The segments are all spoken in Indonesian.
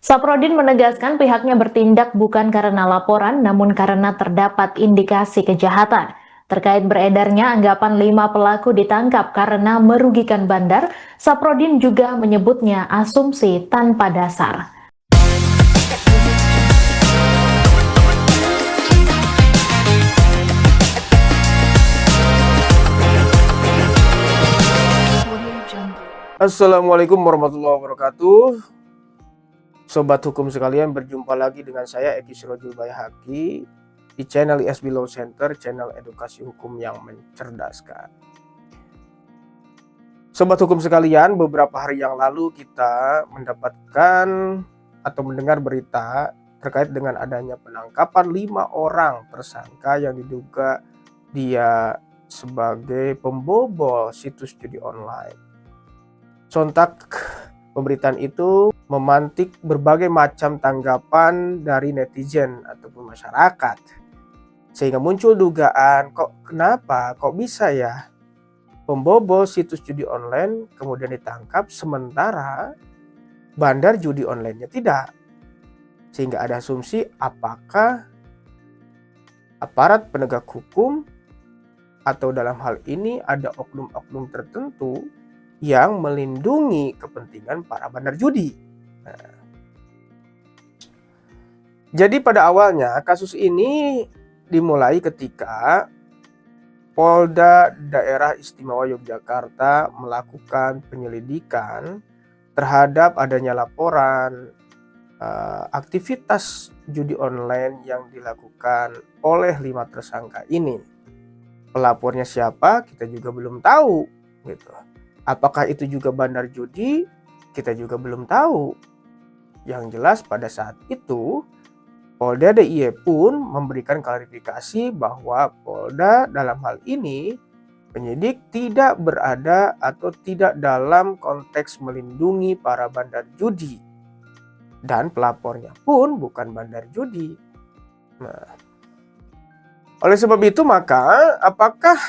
Saprodin menegaskan pihaknya bertindak bukan karena laporan, namun karena terdapat indikasi kejahatan. Terkait beredarnya anggapan 5 pelaku ditangkap karena merugikan bandar, Saprodin juga menyebutnya asumsi tanpa dasar. Assalamualaikum warahmatullahi wabarakatuh. Sobat hukum sekalian, berjumpa lagi dengan saya Eki Sirojul Bayhaqi di channel ISB Law Center, channel edukasi hukum yang mencerdaskan. Sobat hukum sekalian, beberapa hari yang lalu kita mendapatkan atau mendengar berita terkait dengan adanya penangkapan 5 orang tersangka yang diduga dia sebagai pembobol situs judi online. Sontak pemberitaan itu memantik berbagai macam tanggapan dari netizen ataupun masyarakat, sehingga muncul dugaan, kok bisa ya pembobol situs judi online kemudian ditangkap sementara bandar judi online-nya tidak. Sehingga ada asumsi apakah aparat penegak hukum atau dalam hal ini ada oknum-oknum tertentu yang melindungi kepentingan para bandar judi. Jadi pada awalnya kasus ini dimulai ketika Polda Daerah Istimewa Yogyakarta melakukan penyelidikan terhadap adanya laporan aktivitas judi online yang dilakukan oleh 5 tersangka ini. Pelapornya siapa kita juga belum tahu gitu. Apakah itu juga bandar judi? Kita juga belum tahu. Yang jelas pada saat itu Polda DIY pun memberikan klarifikasi bahwa Polda dalam hal ini penyidik tidak berada atau tidak dalam konteks melindungi para bandar judi. Dan pelapornya pun bukan bandar judi. Nah, oleh sebab itu maka apakah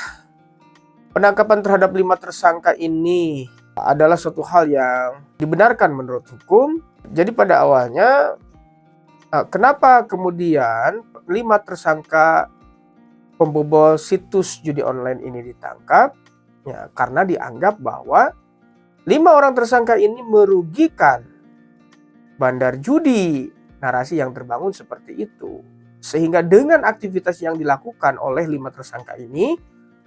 penangkapan terhadap 5 tersangka ini adalah suatu hal yang dibenarkan menurut hukum? Jadi pada awalnya, kenapa kemudian 5 tersangka pembobol situs judi online ini ditangkap? Ya, karena dianggap bahwa 5 orang tersangka ini merugikan bandar judi. Narasi yang terbangun seperti itu. Sehingga dengan aktivitas yang dilakukan oleh 5 tersangka ini,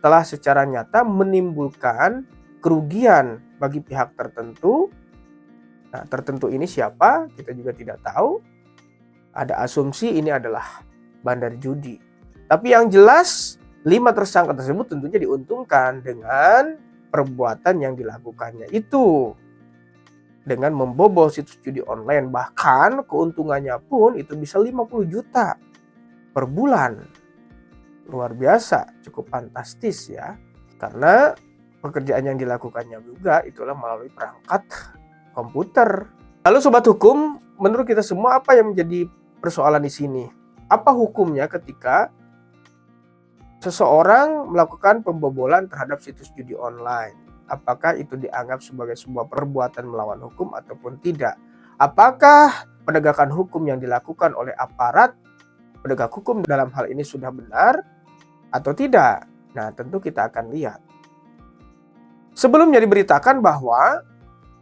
telah secara nyata menimbulkan kerugian bagi pihak tertentu. Nah, tertentu ini siapa? Kita juga tidak tahu. Ada asumsi ini adalah bandar judi. Tapi yang jelas 5 tersangka tersebut tentunya diuntungkan dengan perbuatan yang dilakukannya itu. Dengan membobol situs judi online, bahkan keuntungannya pun itu bisa 50 juta per bulan. Luar biasa, cukup fantastis ya. Karena pekerjaan yang dilakukannya juga itulah melalui perangkat komputer. Lalu sobat hukum, menurut kita semua apa yang menjadi persoalan di sini? Apa hukumnya ketika seseorang melakukan pembobolan terhadap situs judi online? Apakah itu dianggap sebagai sebuah perbuatan melawan hukum ataupun tidak? Apakah penegakan hukum yang dilakukan oleh aparat penegak hukum dalam hal ini sudah benar atau tidak? Nah, tentu kita akan lihat. Sebelumnya diberitakan bahwa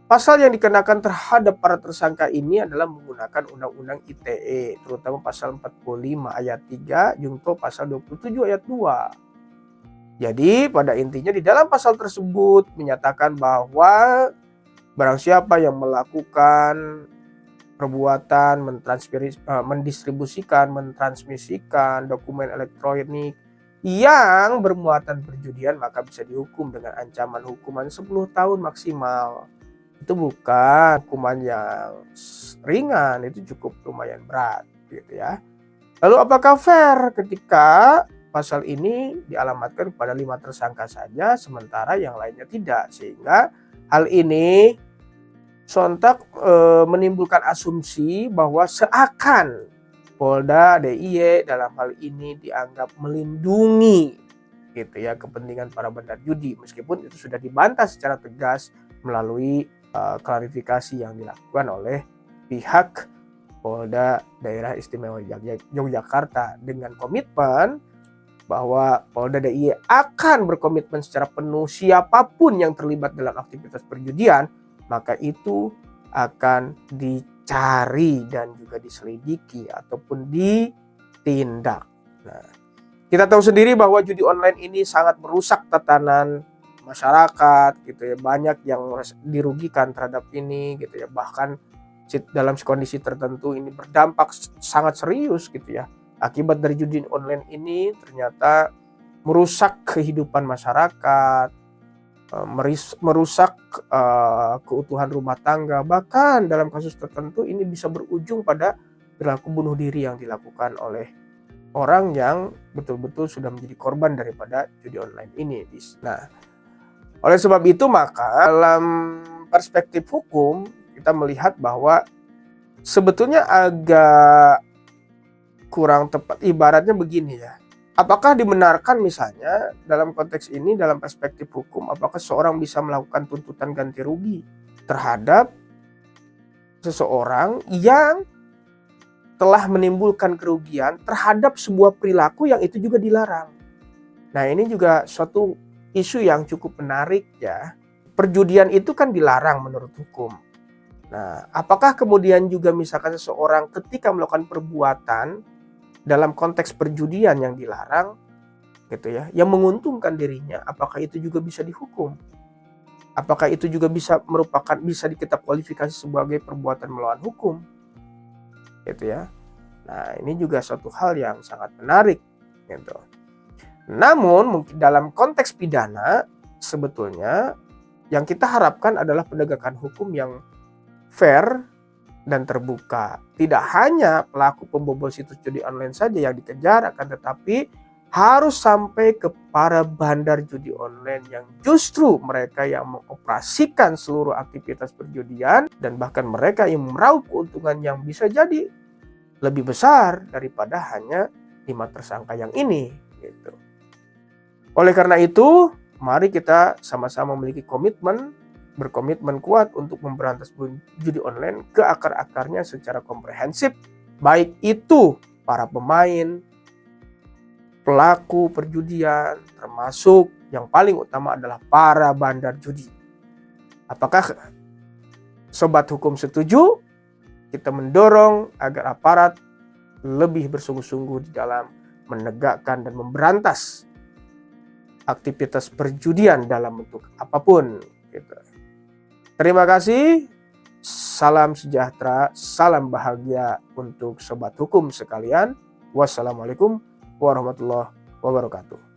pasal yang dikenakan terhadap para tersangka ini adalah menggunakan Undang-Undang ITE, terutama pasal 45 ayat 3, junto pasal 27 ayat 2. Jadi pada intinya di dalam pasal tersebut menyatakan bahwa barang siapa yang melakukan perbuatan mendistribusikan, mentransmisikan dokumen elektronik yang bermuatan perjudian, maka bisa dihukum dengan ancaman hukuman 10 tahun maksimal. Itu bukan hukuman yang ringan, itu cukup lumayan berat gitu ya. Lalu apakah fair ketika pasal ini dialamatkan kepada 5 tersangka saja sementara yang lainnya tidak, sehingga hal ini sontak menimbulkan asumsi bahwa seakan Polda DIY dalam hal ini dianggap melindungi gitu ya kepentingan para bandar judi, meskipun itu sudah dibantah secara tegas melalui klarifikasi yang dilakukan oleh pihak Polda Daerah Istimewa Yogyakarta dengan komitmen bahwa Polda DIY akan berkomitmen secara penuh siapapun yang terlibat dalam aktivitas perjudian, maka itu akan dicari dan juga diselidiki ataupun ditindak. Nah, kita tahu sendiri bahwa judi online ini sangat merusak tatanan masyarakat gitu ya, banyak yang dirugikan terhadap ini gitu ya, bahkan dalam kondisi tertentu ini berdampak sangat serius gitu ya. Akibat dari judi online ini ternyata merusak kehidupan masyarakat, merusak keutuhan rumah tangga, bahkan dalam kasus tertentu ini bisa berujung pada perilaku bunuh diri yang dilakukan oleh orang yang betul-betul sudah menjadi korban daripada judi online ini. Nah, oleh sebab itu maka dalam perspektif hukum kita melihat bahwa sebetulnya agak kurang tepat, ibaratnya begini ya. Apakah dibenarkan misalnya dalam konteks ini, dalam perspektif hukum, apakah seseorang bisa melakukan tuntutan ganti rugi terhadap seseorang yang telah menimbulkan kerugian terhadap sebuah perilaku yang itu juga dilarang. Nah, ini juga suatu isu yang cukup menarik ya. Perjudian itu kan dilarang menurut hukum. Nah, apakah kemudian juga misalkan seseorang ketika melakukan perbuatan dalam konteks perjudian yang dilarang gitu ya, yang menguntungkan dirinya, apakah itu juga bisa dihukum? Apakah itu juga bisa kita kualifikasi sebagai perbuatan melawan hukum? Gitu ya. Nah, ini juga suatu hal yang sangat menarik gitu. Namun mungkin dalam konteks pidana sebetulnya yang kita harapkan adalah penegakan hukum yang fair dan terbuka. Tidak hanya pelaku pembobol situs judi online saja yang dikejar, akan tetapi harus sampai ke para bandar judi online yang justru mereka yang mengoperasikan seluruh aktivitas perjudian dan bahkan mereka yang meraup keuntungan yang bisa jadi lebih besar daripada hanya 5 tersangka yang ini gitu. Oleh karena itu, mari kita sama-sama memiliki berkomitmen kuat untuk memberantas judi online ke akar-akarnya secara komprehensif, baik itu para pemain, pelaku perjudian, termasuk yang paling utama adalah para bandar judi. Apakah sobat hukum setuju? Kita mendorong agar aparat lebih bersungguh-sungguh di dalam menegakkan dan memberantas aktivitas perjudian dalam bentuk apapun gitu. Terima kasih, salam sejahtera, salam bahagia untuk sobat hukum sekalian. Wassalamualaikum warahmatullahi wabarakatuh.